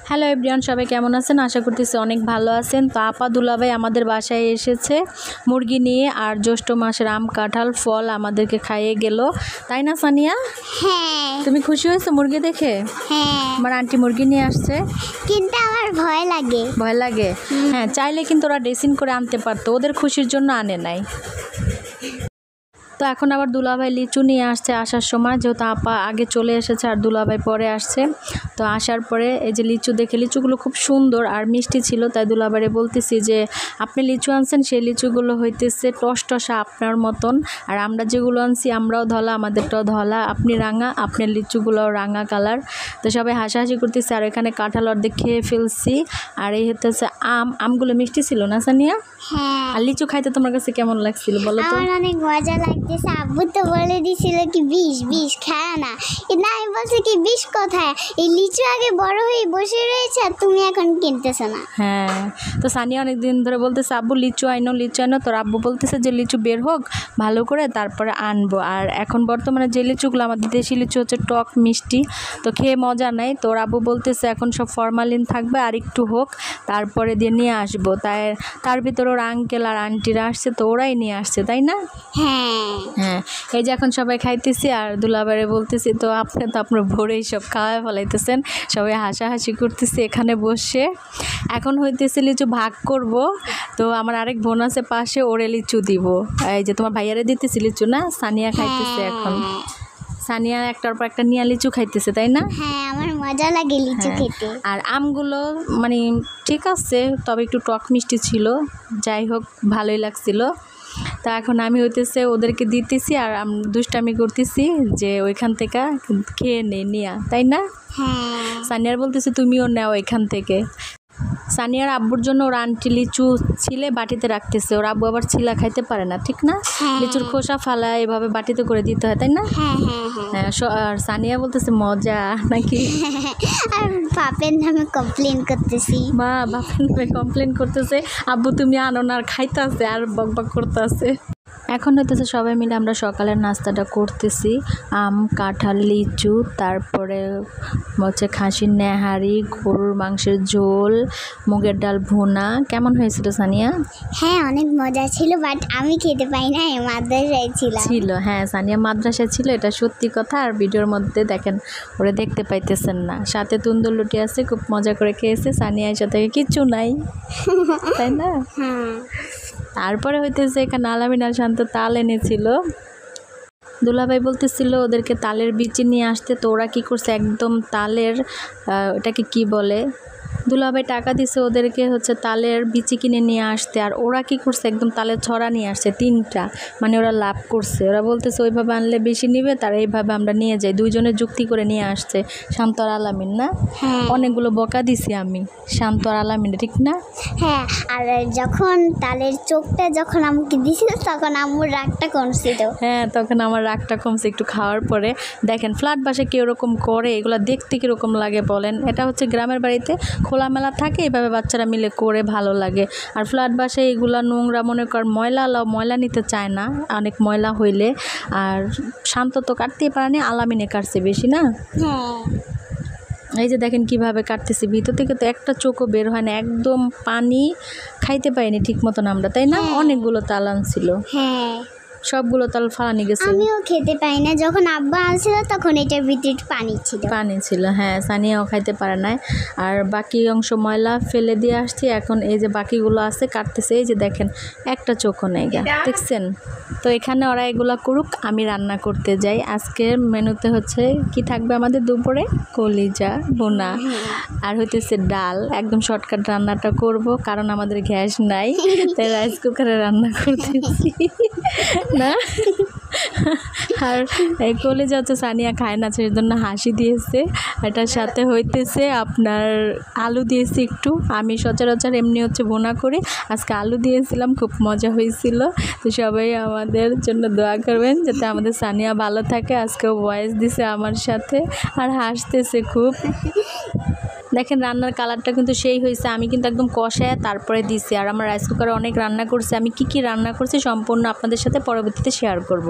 Hello everyone, সবাই কেমন আছেন? আশা করতেছি অনেক ভালো আছেন। তো আপা দুলাভাই আমাদের বাসায় এসেছে মুরগি নিয়ে, আর জ্যৈষ্ঠ মাসের আম কাঁঠাল ফল আমাদেরকে খাইয়ে গেল, তাই না সানিয়া? হ্যাঁ। তুমি খুশি হয়েছো মুরগি দেখে? হ্যাঁ। আমার আন্টি মুরগি নিয়ে আসছে, কিন্তু আমার ভয় লাগে। ভয় লাগে? হ্যাঁ, চাইলে কিন্তু ওরা ড্রেসিং করে আনতে পারতো, ওদের খুশির জন্য আনে নাই। তো এখন আবার দুলাভাই লিচু নিয়ে আসছে আসার সময়, যেহেতু আপা আগে চলে এসেছে আর দুলাভাই পরে আসছে। তো আসার পরে এই যে লিচু দেখে, লিচুগুলো খুব সুন্দর আর মিষ্টি ছিল, তাই দুলাভাইরে বলতেছি যে আপনি লিচু আনছেন, সেই লিচুগুলো হইতেছে টসটসা আপনার মতন, আর আমরা যেগুলো আনছি আমরাও ধলা, আমাদেরটাও ধলা, আপনি রাঙা, আপনার লিচুগুলোও রাঙা কালার। তো সবাই হাসাহাসি করতেছে, আর এখানে কাঁঠাল অর্ধেক খেয়ে ফেলছি। আর এই হতেছে আমগুলো মিষ্টি ছিল না সানিয়া? হ্যাঁ। আর লিচু খাইতে তোমার কাছে কেমন লাগছিল বলো তো? আমার অনেক মজা লাগতেছে। আব্বু তো বলে দিছিল কি বিষ খায় না, কিন্তু আমি বলছি কি বিষ কোথায়, এই লিচু আগে বড় হয়ে বসে রয়েছে আর তুমি এখন কিনতেছো না। হ্যাঁ, তো সানিয়া অনেকদিন ধরে বলতেছে আব্বু লিচু আইনো লিচু আইনো, তোর আব্বু বলতেছে যে লিচু বের হোক ভালো করে তারপরে আনবো। আর এখন বর্তমানে যে লিচুগুলো আমাদের দেশি লিচু হচ্ছে টক মিষ্টি, তো খেয়ে মজা নাই। তোর আব্বু বলতেছে এখন সব ফরমালিন থাকবে, আর একটু হোক তারপরে দিয়ে নিয়ে আসবো। তার ভিতরে ওর আঙ্কেল আর আন্টিরা আসছে, তো ওরাই নিয়ে আসছে, তাই না? হ্যাঁ, এই যে এখন সবাই খাইতেছি আর দুলাভাইরে বলতেছি তো আপনি তো আপনার ভোরেই সব খাওয়ায় ফেলাইতেছেন, সবাই হাসাহাসি করতেছি এখানে বসে। এখন হইতেছে লিচু ভাগ করব, তো আমার আরেক বোন আছে পাশে, ওরে লিচু দিব। এই যে তোমার ভাইয়ারে দিতেছি লিচু না, সানিয়া খাইতেছে এখন। সানিয়া একটার পর একটা নিয়া লিচু খাইতেছে, তাই না? হ্যাঁ, আমার মজা লাগে লিচু খেতে। আর আমগুলো মানে ঠিক আছে, তবে একটু টক মিষ্টি ছিল, যাই হোক ভালোই লাগছিল। তা এখন আমি হইতেছে ওদেরকে দিতেছি আর দুষ্টামি করতেছি যে ওইখান থেকে খেয়ে নিয়া, তাই না? সানিয়ার বলতেছে তুমিও নাও এখান থেকে। সানিয়ার আব্বুর জন্য ওর আন্টি লিচু ছিলে বাটিতে রাখতেছে, ওর আব্বু আবার ছিলা খাইতে পারে না, ঠিক না? লিচুর খোসা ফালা এভাবে বাটিতে করে দিতে হয়, তাই না? হ্যাঁ, আর সানিয়া বলতেছে মজা নাকি? আর বাপের নামে কমপ্লেন করতেছি। মা বাপের নামে কমপ্লেন করতেছে, আব্বু তুমি আনো না, আর খাইতেছে আর বকবক করতেছে। এখন হইতেছে সবাই মিলে আমরা সকালের নাস্তাটা করতেছি, আম কাঁঠাল লিচু, তারপরে হচ্ছে খাসির নেহারি, গরুর মাংসের ঝোল, মুগের ডাল ভুনা। কেমন হয়েছিল সানিয়া? হ্যাঁ, অনেক মজা ছিল, বাট আমি খেতে পাই না, মাদ্রাসায় ছিল। হ্যাঁ, সানিয়া মাদ্রাসায় ছিল, এটা সত্যি কথা। আর ভিডিওর মধ্যে দেখেন ওরা দেখতে পাইতেছেন না, সাথে তন্দুর লুটি আছে, খুব মজা করে খেয়েছে। সানিয়ার সাথে কিচ্ছু নাই, তাই না? তারপরে হইতেছে এখানে আলামিন আর শান্ত তাল এনেছিল, দুলাভাই বলতেছিল ওদেরকে তালের বিচি নিয়ে আসতে, তো ওরা কী করছে একদম তালের ওটাকে কি বলে, দুলাভাই টাকা দিছে ওদেরকে হচ্ছে তালের বিচি কিনে নিয়ে আসতে, আর ওরা কি করছে একদম তালের ছড়া নিয়ে আসছে 3টা, মানে ওরা লাভ করছে। ওরা বলতেছে ওইভাবে আনলে বেশি নিবে, তার এইভাবে আমরা নিয়ে যাই, দুইজনে যুক্তি করে নিয়ে আসছে শান্ত আর আলামিন না? অনেকগুলো বকা দিছি আমি শান্ত আর আলামিন, ঠিক না? হ্যাঁ, আর যখন তালের চোখটা যখন আমাকে দিছিল তখন আম্মুর রাগটা কমছিল। হ্যাঁ, তখন আমার রাগটা কমছে একটু খাওয়ার পরে। দেখেন ফ্ল্যাট বাসায় কেউ এরকম করে, এগুলো দেখতে কীরকম লাগে বলেন? এটা হচ্ছে গ্রামের বাড়িতে খোলামেলা থাকে, এইভাবে বাচ্চারা মিলে করে ভালো লাগে। আর ফ্ল্যাট বাসায় এগুলো নোংরা, মনে কর ময়লা নিতে চায় না, অনেক ময়লা হইলে। আর শান্ত তো কাটতেই পারেনি, আলামিনে কাটছে বেশি না? এই যে দেখেন কিভাবে কাটতেছি, ভিতর থেকে তো একটা চোখও বের হয় না, একদম পানি, খাইতে পাইনি ঠিক মতন আমরা, তাই না? অনেকগুলো তাল আনছিল, সবগুলো তাল ফালানি গেছে, আমিও খেতে পাই না। যখন আব্বা আনছিল তখন এটার ভিতরে পানি ছিল। হ্যাঁ, সানিয়াও খাইতে পারে নাই। আর বাকি অংশ ময়লা ফেলে দিয়ে আসছি, এখন এই যে বাকিগুলো আছে কাটতেছে, এই যে দেখেন একটা চোখও নেই গা, দেখছেন? তো এখানে ওরা এগুলা করুক, আমি রান্না করতে যাই। আজকের মেনুতে হচ্ছে কি থাকবে আমাদের দুপুরে, কলিজা ভুনা আর হইতেছে ডাল। একদম শর্টকাট রান্নাটা করব, কারণ আমাদের গ্যাস নাই, তাই রাইস কুকারে রান্না করতেছি না। আর এই কলিজা হচ্ছে সানিয়া খায় না, সেই জন্য হাসি দিয়েছে। এটার সাথে হইতেছে আপনার আলু দিয়েছি একটু, আমি সচরাচর এমনি হচ্ছে ভুনা করি, আজকে আলু দিয়েছিলাম, খুব মজা হয়েছিল। তো সবাই আমাদের জন্য দোয়া করবেন যাতে আমাদের সানিয়া ভালো থাকে। আজকেও ভয়েস দিছে আমার সাথে আর হাসতেছে খুব। দেখেন রান্নার কালারটা কিন্তু সেই হয়েছে, আমি কিন্তু একদম কষায় তারপরে দিছি। আর আমার রাইস কুকারে অনেক রান্না করছি, আমি কি রান্না করছি সম্পূর্ণ আপনাদের সাথে পরবর্তীতে শেয়ার করব।